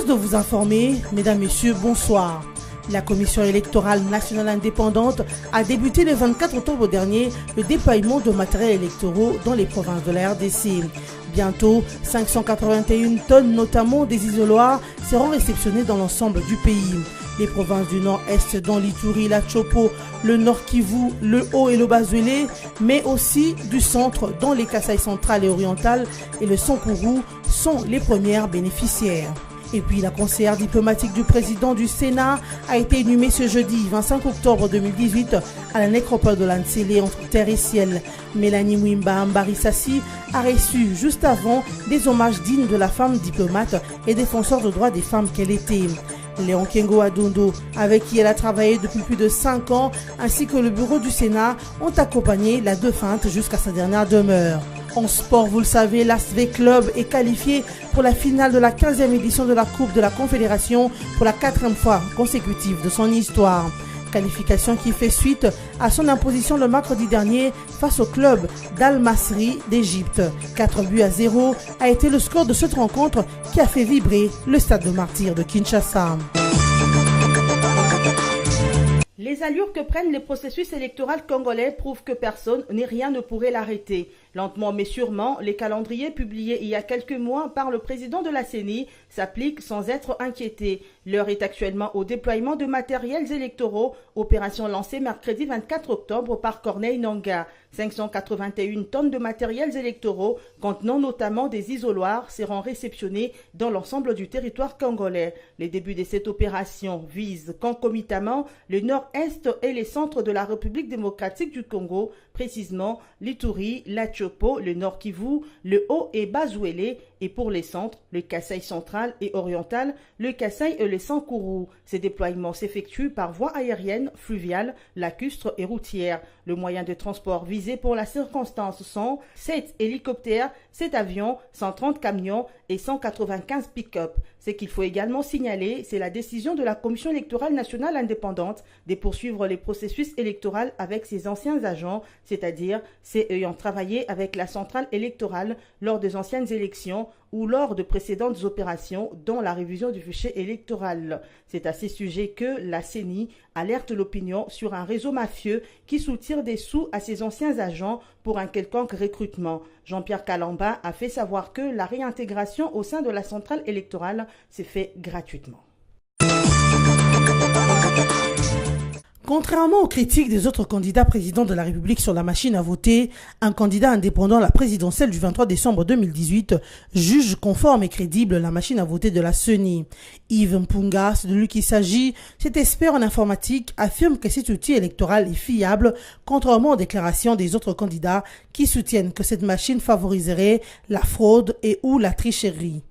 de vous informer, mesdames, messieurs, bonsoir. La Commission électorale nationale indépendante a débuté le 24 octobre dernier le déploiement de matériels électoraux dans les provinces de la RDC. Bientôt, 581 tonnes, notamment des isoloirs, seront réceptionnées dans l'ensemble du pays. Les provinces du nord-est, dont l'Ituri, la Chopo, le Nord Kivu, le Haut et le Bas-Ouélé, mais aussi du centre, dont les Kasaï centrales et orientales et le Sankourou, sont les premières bénéficiaires. Et puis la conseillère diplomatique du président du Sénat a été inhumée ce jeudi 25 octobre 2018 à la nécropole de l'Ansélé entre terre et ciel. Mélanie Mwimba Ambarissassi a reçu juste avant des hommages dignes de la femme diplomate et défenseur de droits des femmes qu'elle était. Léon Kengo Adondo, avec qui elle a travaillé depuis plus de 5 ans, ainsi que le bureau du Sénat, ont accompagné la défunte jusqu'à sa dernière demeure. En sport, vous le savez, l'ASV Club est qualifié pour la finale de la 15e édition de la Coupe de la Confédération pour la 4e fois consécutive de son histoire. Qualification qui fait suite à son imposition le mercredi dernier face au club d'Al-Masri d'Égypte. 4-0 a été le score de cette rencontre qui a fait vibrer le stade de martyrs de Kinshasa. Les allures que prennent les processus électoraux congolais prouvent que personne ni rien ne pourrait l'arrêter. Lentement mais sûrement, les calendriers publiés il y a quelques mois par le président de la CENI s'appliquent sans être inquiétés. L'heure est actuellement au déploiement de matériels électoraux, opération lancée mercredi 24 octobre par Corneille Nangaa. 581 tonnes de matériels électoraux, contenant notamment des isoloirs, seront réceptionnés dans l'ensemble du territoire congolais. Les débuts de cette opération visent concomitamment le nord-est et les centres de la République démocratique du Congo, précisément l'Ituri, la Chopo, le Nord Kivu, le Haut et Bas-Ouélé, et pour les centres, le Kasaï central et oriental, le Kasaï et le Sankourou. Ces déploiements s'effectuent par voie aérienne, fluviale, lacustre et routière. Le moyen de transport visé pour la circonstance sont 7 hélicoptères, 7 avions, 130 camions et 195 pick-up. Ce qu'il faut également signaler, c'est la décision de la Commission électorale nationale indépendante de poursuivre les processus électoraux avec ses anciens agents, c'est-à-dire ceux ayant travaillé avec la centrale électorale lors des anciennes élections ou lors de précédentes opérations, dont la révision du fichier électoral. C'est à ces sujets que la CENI alerte l'opinion sur un réseau mafieux qui soutire des sous à ses anciens agents pour un quelconque recrutement. Jean-Pierre Kalamba a fait savoir que la réintégration au sein de la centrale électorale s'est fait gratuitement. Contrairement aux critiques des autres candidats présidents de la République sur la machine à voter, un candidat indépendant à la présidentielle du 23 décembre 2018 juge conforme et crédible la machine à voter de la CENI. Yves Mpunga, c'est de lui qu'il s'agit, cet expert en informatique affirme que cet outil électoral est fiable, contrairement aux déclarations des autres candidats qui soutiennent que cette machine favoriserait la fraude et ou la tricherie.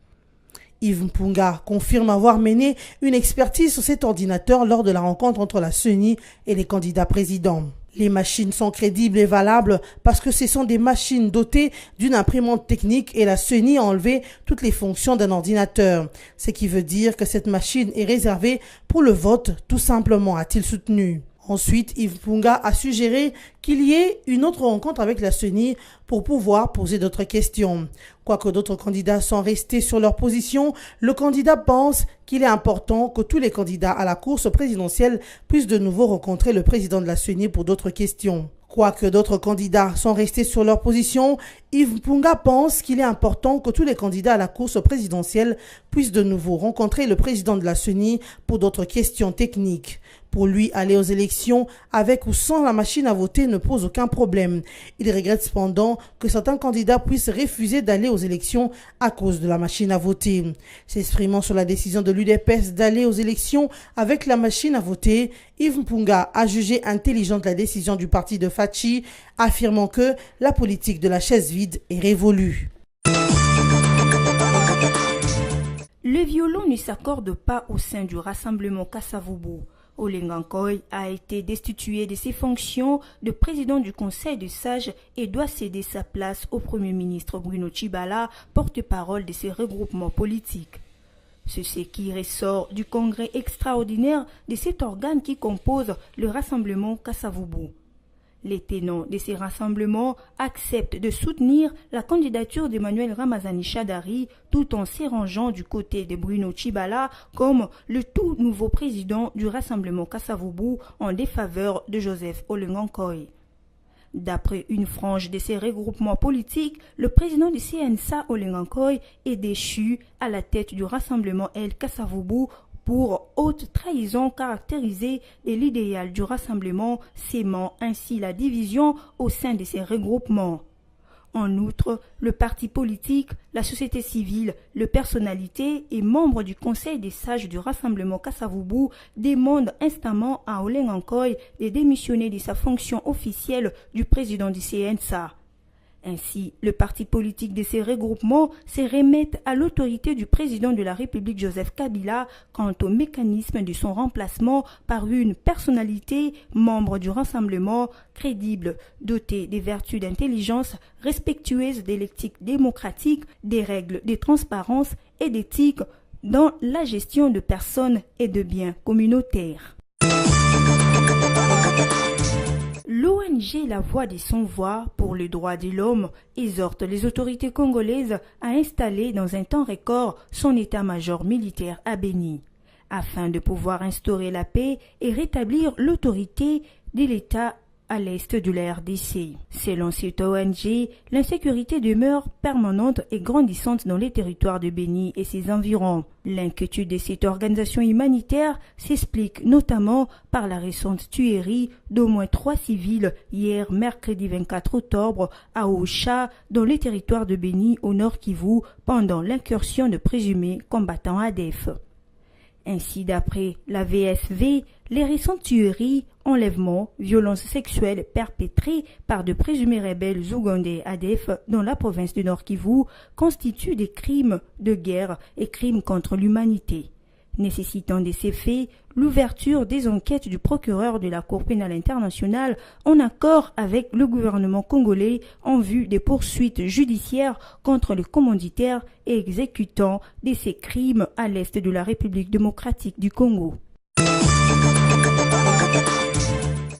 Yves Mpunga confirme avoir mené une expertise sur cet ordinateur lors de la rencontre entre la CENI et les candidats présidents. Les machines sont crédibles et valables parce que ce sont des machines dotées d'une imprimante technique et la CENI a enlevé toutes les fonctions d'un ordinateur. Ce qui veut dire que cette machine est réservée pour le vote, tout simplement, a-t-il soutenu. Ensuite, Yves Mpunga a suggéré qu'il y ait une autre rencontre avec la CENI pour pouvoir poser d'autres questions. Quoique d'autres candidats sont restés sur leur position, le candidat pense qu'il est important que tous les candidats à la course présidentielle puissent de nouveau rencontrer le président de la CENI pour d'autres questions. Quoique d'autres candidats sont restés sur leur position, Yves Mpunga pense qu'il est important que tous les candidats à la course présidentielle puissent de nouveau rencontrer le président de la CENI pour d'autres questions techniques. Pour lui, aller aux élections avec ou sans la machine à voter ne pose aucun problème. Il regrette cependant que certains candidats puissent refuser d'aller aux élections à cause de la machine à voter. S'exprimant sur la décision de l'UDPS d'aller aux élections avec la machine à voter, Yves Mpunga a jugé intelligente la décision du parti de Fachi, affirmant que la politique de la chaise vide est révolue. Le violon ne s'accorde pas au sein du rassemblement Kasavubu. Olenga Nkoy a été destitué de ses fonctions de président du Conseil des sages et doit céder sa place au Premier ministre Bruno Tshibala, porte-parole de ces regroupements politiques. C'est ce qui ressort du congrès extraordinaire de cet organe qui compose le rassemblement Kasavubu. Les tenants de ces rassemblements acceptent de soutenir la candidature d'Emmanuel Ramazani Shadari tout en s'érangeant du côté de Bruno Tshibala comme le tout nouveau président du rassemblement Kasavubu en défaveur de Joseph Olengankoy. D'après une frange de ces regroupements politiques, le président du CNSA Olengankoy est déchu à la tête du rassemblement El Kasavubu pour haute trahison caractérisée de l'idéal du rassemblement, sémant ainsi la division au sein de ces regroupements. En outre, le parti politique, la société civile, les personnalités et membres du Conseil des sages du rassemblement Kasavubu demandent instamment à Olengankoy de démissionner de sa fonction officielle du président du CNSA. Ainsi, le parti politique de ces regroupements se remettent à l'autorité du président de la République Joseph Kabila quant au mécanisme de son remplacement par une personnalité, membre du rassemblement, crédible, dotée des vertus d'intelligence, respectueuse de l'éthique démocratique, des règles de transparence et d'éthique dans la gestion de personnes et de biens communautaires. L'ONG La Voix des Sans-Voix pour le droit de l'homme exhorte les autorités congolaises à installer dans un temps record son état-major militaire à Béni, afin de pouvoir instaurer la paix et rétablir l'autorité de l'État à l'est de la RDC. Selon cette ONG, l'insécurité demeure permanente et grandissante dans les territoires de Béni et ses environs. L'inquiétude de cette organisation humanitaire s'explique notamment par la récente tuerie d'au moins 3 civils hier mercredi 24 octobre à Ocha dans les territoires de Béni au nord Kivu pendant l'incursion de présumés combattants ADF. Ainsi, d'après la VSV, les récentes tueries, enlèvements, violences sexuelles perpétrées par de présumés rebelles ougandais ADF dans la province du Nord Kivu constituent des crimes de guerre et crimes contre l'humanité, nécessitant de ces faits l'ouverture des enquêtes du procureur de la Cour pénale internationale en accord avec le gouvernement congolais en vue des poursuites judiciaires contre les commanditaires et exécutants de ces crimes à l'est de la République démocratique du Congo.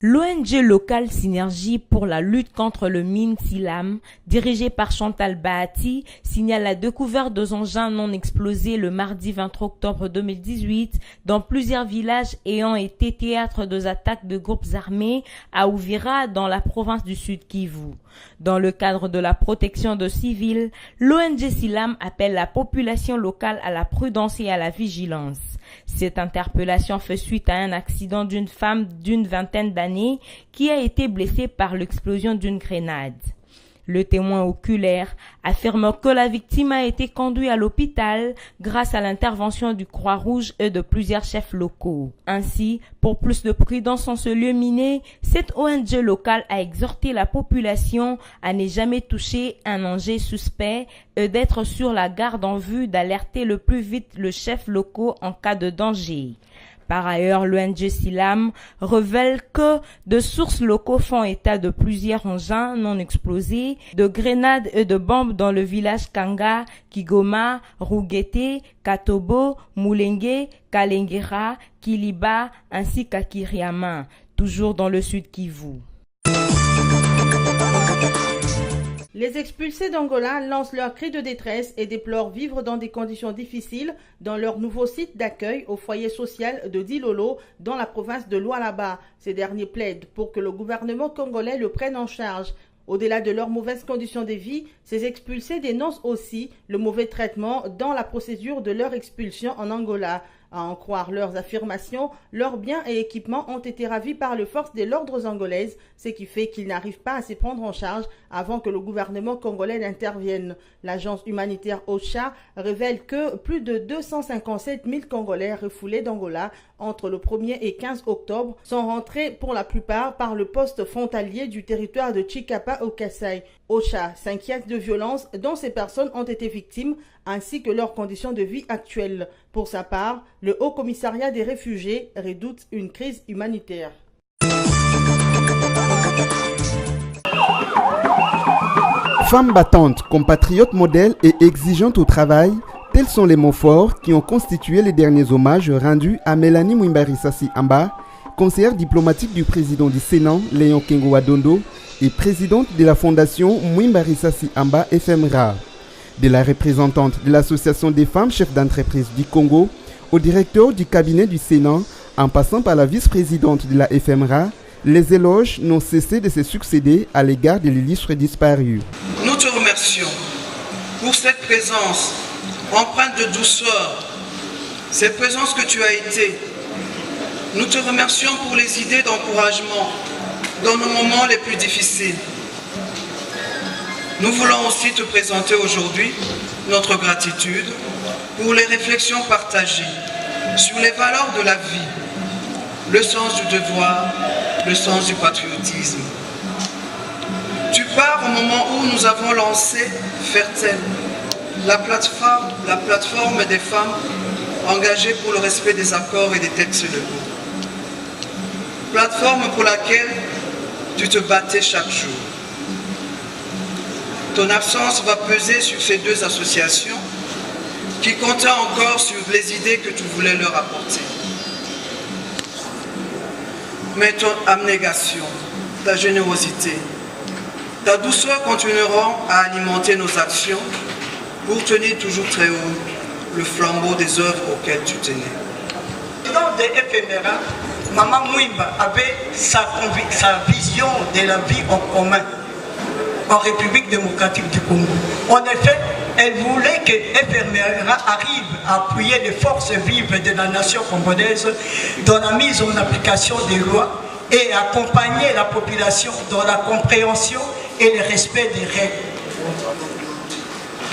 L'ONG locale Synergie pour la lutte contre le mine Silam, dirigée par Chantal Bahati, signale la découverte de engins non explosés le mardi 23 octobre 2018 dans plusieurs villages ayant été théâtre d'attaques de groupes armés à Uvira dans la province du Sud Kivu. Dans le cadre de la protection de civils, l'ONG Silam appelle la population locale à la prudence et à la vigilance. Cette interpellation fait suite à un accident d'une femme d'une vingtaine d'années qui a été blessée par l'explosion d'une grenade. Le témoin oculaire affirme que la victime a été conduite à l'hôpital grâce à l'intervention du Croix-Rouge et de plusieurs chefs locaux. Ainsi, pour plus de prudence en ce lieu miné, cette ONG locale a exhorté la population à ne jamais toucher un engin suspect et d'être sur la garde en vue d'alerter le plus vite le chef local en cas de danger. Par ailleurs, l'ONG Silam révèle que de sources locaux font état de plusieurs engins non explosés, de grenades et de bombes dans le village Kanga, Kigoma, Rouguete, Katobo, Mulenge, Kalengera, Kiliba ainsi qu'à Kiriama, toujours dans le sud Kivu. Les expulsés d'Angola lancent leur cri de détresse et déplorent vivre dans des conditions difficiles dans leur nouveau site d'accueil au foyer social de Dilolo dans la province de Lualaba. Ces derniers plaident pour que le gouvernement congolais le prenne en charge. Au-delà de leurs mauvaises conditions de vie, ces expulsés dénoncent aussi le mauvais traitement dans la procédure de leur expulsion en Angola. À en croire leurs affirmations, leurs biens et équipements ont été ravis par les forces de l'ordre angolaises, ce qui fait qu'ils n'arrivent pas à se prendre en charge avant que le gouvernement congolais n'intervienne. L'agence humanitaire OCHA révèle que plus de 257 000 Congolais refoulés d'Angola entre le 1er et 15 octobre sont rentrés pour la plupart par le poste frontalier du territoire de Chikapa au Kasaï. OCHA s'inquiète de violences dont ces personnes ont été victimes ainsi que leurs conditions de vie actuelles. Pour sa part, le Haut Commissariat des réfugiés redoute une crise humanitaire. Femme battante, compatriote modèle et exigeante au travail, tels sont les mots forts qui ont constitué les derniers hommages rendus à Mélanie Mwimbari Sassi Amba, conseillère diplomatique du président du Sénat, Léon Kengo Wadondo, et présidente de la fondation Mwimba Risasi Amba FMRA. De la représentante de l'association des femmes chefs d'entreprise du Congo au directeur du cabinet du Sénat, en passant par la vice-présidente de la FMRA, les éloges n'ont cessé de se succéder à l'égard de l'illustre disparu. Nous te remercions pour cette présence empreinte de douceur, cette présence que tu as été. Nous te remercions pour les idées d'encouragement dans nos moments les plus difficiles. Nous voulons aussi te présenter aujourd'hui notre gratitude pour les réflexions partagées sur les valeurs de la vie, le sens du devoir, le sens du patriotisme. Tu pars au moment où nous avons lancé Fertel, la plateforme des femmes engagées pour le respect des accords et des textes légaux. Plateforme pour laquelle tu te battais chaque jour. Ton absence va peser sur ces deux associations qui comptaient encore sur les idées que tu voulais leur apporter. Mais ton abnégation, ta générosité, ta douceur continueront à alimenter nos actions pour tenir toujours très haut le flambeau des œuvres auxquelles tu tenais. Dans des FMRA, Maman Mwimba avait sa vision de la vie en commun en République démocratique du Congo. En effet, elle voulait que FMRA arrive à appuyer les forces vives de la nation congolaise dans la mise en application des lois et accompagner la population dans la compréhension et le respect des règles.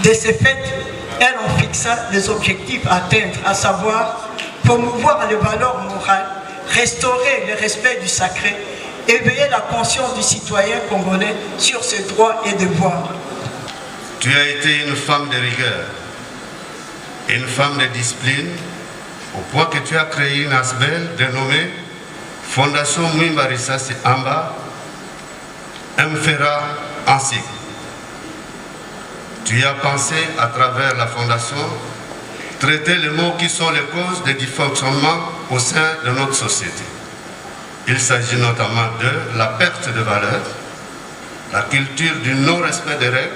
De ce fait, elle en fixa les objectifs à atteindre, à savoir promouvoir les valeurs morales, restaurer le respect du sacré, éveiller la conscience du citoyen congolais sur ses droits et devoirs. Tu as été une femme de rigueur, une femme de discipline, au point que tu as créé une ASBEL dénommée Fondation Mwimba Risasi Amba, MFERA ainsi. Tu as pensé à travers la fondation traiter les maux qui sont les causes des dysfonctionnements au sein de notre société. Il s'agit notamment de la perte de valeur, la culture du non-respect des règles,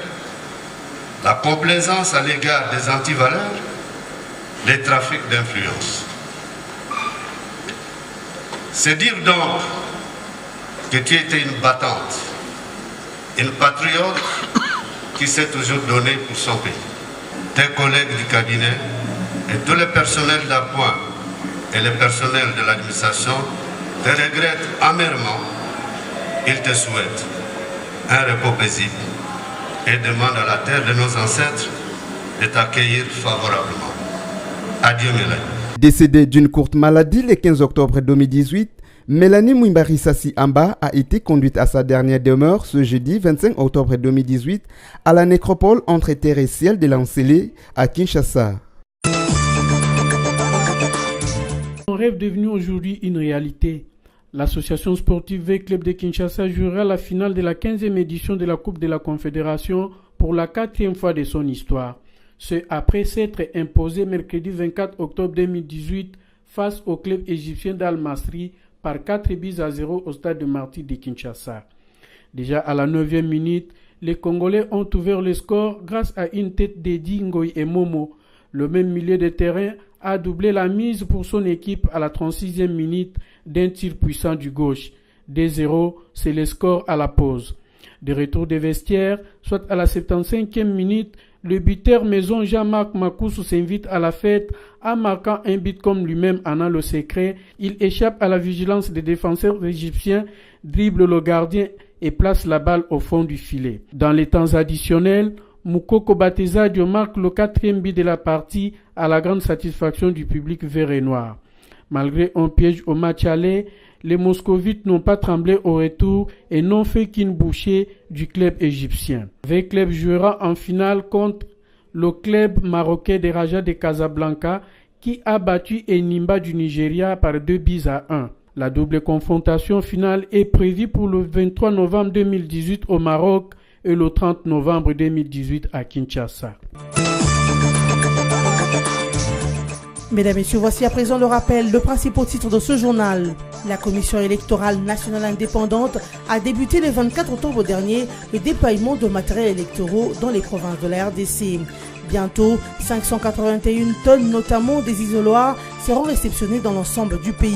la complaisance à l'égard des antivaleurs, les trafics d'influence. C'est dire donc que tu étais une battante, une patriote qui s'est toujours donnée pour son pays. Tes collègues du cabinet et tous les personnels d'appoint et les personnels de l'administration te regrettent amèrement. Ils te souhaitent un repos paisible et demandent à la terre de nos ancêtres de t'accueillir favorablement. Adieu Mélanie. Décédée d'une courte maladie le 15 octobre 2018, Mélanie Mwimba Risasi Amba a été conduite à sa dernière demeure ce jeudi 25 octobre 2018 à la nécropole entre terre et ciel de l'Ancélé à Kinshasa. Un rêve devenu aujourd'hui une réalité. L'association sportive V-Club de Kinshasa jouera la finale de la 15e édition de la Coupe de la Confédération pour la 4e fois de son histoire. Ce après s'être imposé mercredi 24 octobre 2018 face au club égyptien d'Al-Masri par 4-0 au stade de Martyrs de Kinshasa. Déjà à la 9e minute, les Congolais ont ouvert le score grâce à une tête d'Edi Ngoy et Momo. Le même milieu de terrain a doublé la mise pour son équipe à la 36e minute d'un tir puissant du gauche. 2-0, c'est le score à la pause. De retour des vestiaires, soit à la 75e minute, le buteur maison Jean-Marc Makoussou s'invite à la fête en marquant un but comme lui-même en a le secret. Il échappe à la vigilance des défenseurs égyptiens, dribble le gardien et place la balle au fond du filet. Dans les temps additionnels, Moukoko Batezadio marque le 4e but de la partie à la grande satisfaction du public vert et noir. Malgré un piège au match aller, les Moscovites n'ont pas tremblé au retour et n'ont fait qu'une bouchée du club égyptien. Le club jouera en finale contre le club marocain des Raja de Casablanca qui a battu Enimba du Nigeria par 2-1. La double confrontation finale est prévue pour le 23 novembre 2018 au Maroc et le 30 novembre 2018 à Kinshasa. Mesdames et messieurs, voici à présent le rappel, le principal titre de ce journal. La Commission électorale nationale indépendante a débuté le 24 octobre dernier le déploiement de matériels électoraux dans les provinces de la RDC. Bientôt, 581 tonnes, notamment des isoloirs, seront réceptionnées dans l'ensemble du pays.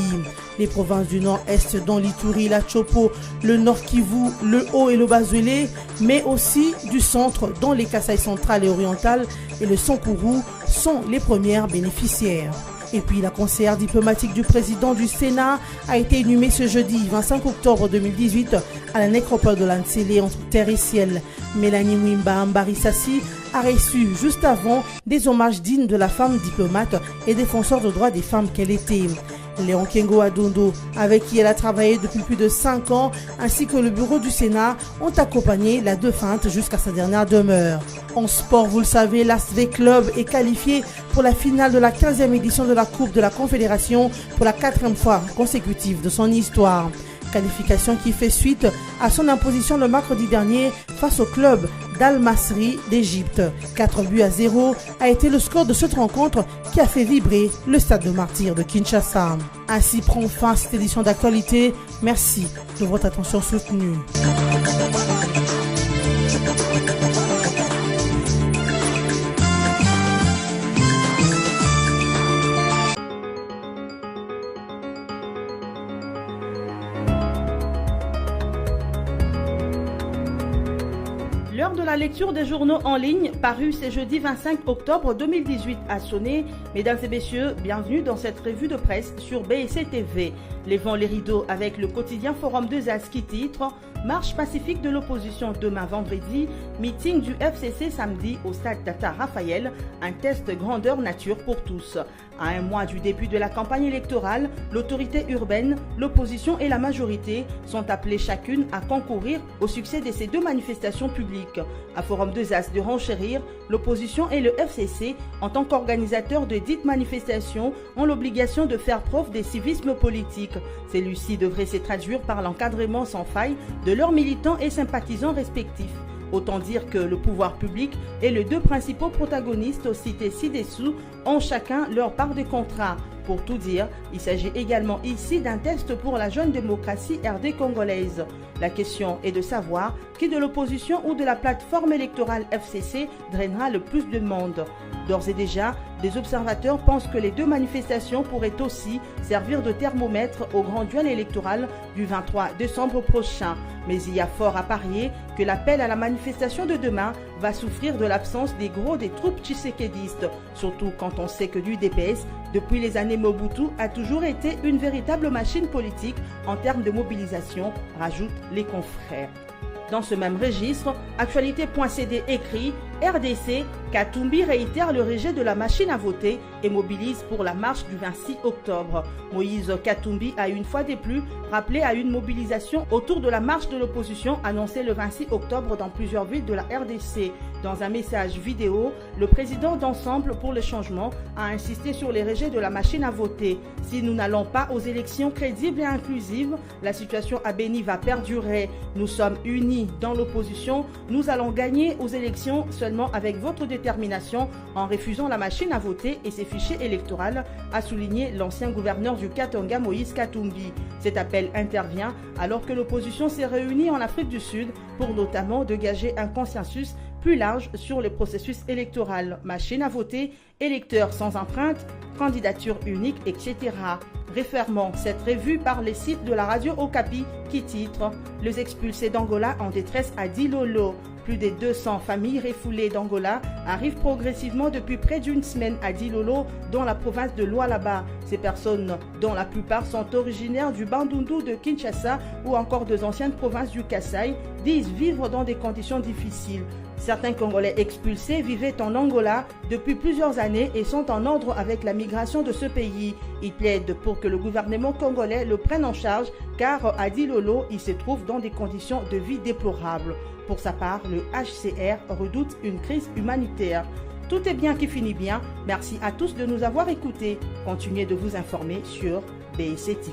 Les provinces du nord-est, dont l'Ituri, la Chopo, le Nord Kivu, le Haut et le Bas-Zelé, mais aussi du centre, dont les Kasaï centrales et orientales et le Sankourou, sont les premières bénéficiaires. Et puis la conseillère diplomatique du président du Sénat a été inhumée ce jeudi 25 octobre 2018 à la nécropole de l'Ansélé entre terre et ciel. Mélanie Mwimba Ambarisasi a reçu juste avant des hommages dignes de la femme diplomate et défenseur de droits des femmes qu'elle était. Léon Kengo Adondo, avec qui elle a travaillé depuis plus de 5 ans, ainsi que le bureau du Sénat, ont accompagné la défunte jusqu'à sa dernière demeure. En sport, vous le savez, l'ASV Club est qualifié pour la finale de la 15e édition de la Coupe de la Confédération pour la 4e fois consécutive de son histoire. Qualification qui fait suite à son imposition le mercredi dernier face au club d'Al-Masri d'Égypte. 4-0 a été le score de cette rencontre qui a fait vibrer le stade de martyrs de Kinshasa. Ainsi prend fin cette édition d'actualité. Merci de votre attention soutenue. L'heure de la lecture des journaux en ligne, paru ce jeudi 25 octobre 2018 a sonné. Mesdames et messieurs, bienvenue dans cette revue de presse sur BSC TV. Levons les rideaux avec le quotidien Forum 2As qui titre « Marche pacifique de l'opposition demain vendredi, meeting du FCC samedi au stade Tata Raphaël, un test grandeur nature pour tous ». À un mois du début de la campagne électorale, l'autorité urbaine, l'opposition et la majorité sont appelées chacune à concourir au succès de ces deux manifestations publiques. À Forum 2As de renchérir, l'opposition et le FCC, en tant qu'organisateurs de dites manifestations, ont l'obligation de faire preuve de civisme politique. Celui-ci devrait se traduire par l'encadrement sans faille de leurs militants et sympathisants respectifs. Autant dire que le pouvoir public et les deux principaux protagonistes cités ci-dessous ont chacun leur part de contrat. Pour tout dire, il s'agit également ici d'un test pour la jeune démocratie RD congolaise. La question est de savoir qui de l'opposition ou de la plateforme électorale FCC drainera le plus de monde. D'ores et déjà, des observateurs pensent que les deux manifestations pourraient aussi servir de thermomètre au grand duel électoral du 23 décembre prochain. Mais il y a fort à parier que l'appel à la manifestation de demain va souffrir de l'absence des gros des troupes tshisekedi-istes, surtout quand on sait que l'UDPS, depuis les années Mobutu, a toujours été une véritable machine politique en termes de mobilisation, rajoutent les confrères. Dans ce même registre, Actualité.cd écrit « RDC, Katumbi réitère le rejet de la machine à voter et mobilise pour la marche du 26 octobre. Moïse Katumbi a une fois de plus rappelé à une mobilisation autour de la marche de l'opposition annoncée le 26 octobre dans plusieurs villes de la RDC. Dans un message vidéo, le président d'Ensemble pour le changement a insisté sur les rejets de la machine à voter. Si nous n'allons pas aux élections crédibles et inclusives, la situation à Béni va perdurer. Nous sommes unis dans l'opposition, nous allons gagner aux élections seulement avec votre détermination en refusant la machine à voter et ses fichiers électoraux, a souligné l'ancien gouverneur du Katanga Moïse Katumbi. Cet appel intervient alors que l'opposition s'est réunie en Afrique du Sud pour notamment dégager un consensus plus large sur le processus électoral, machine à voter, électeurs sans empreinte, candidature unique, etc. Référement cette revue par les sites de la radio Okapi qui titre « Les expulsés d'Angola en détresse à Dilolo ». Plus de 200 familles refoulées d'Angola arrivent progressivement depuis près d'une semaine à Dilolo, dans la province de Lualaba. Ces personnes, dont la plupart sont originaires du Bandundu de Kinshasa ou encore des anciennes provinces du Kasaï, disent vivre dans des conditions difficiles. Certains Congolais expulsés vivaient en Angola depuis plusieurs années et sont en ordre avec la migration de ce pays. Ils plaident pour que le gouvernement congolais le prenne en charge car à Dilolo, il se trouve dans des conditions de vie déplorables. Pour sa part, le HCR redoute une crise humanitaire. Tout est bien qui finit bien. Merci à tous de nous avoir écoutés. Continuez de vous informer sur BSC TV.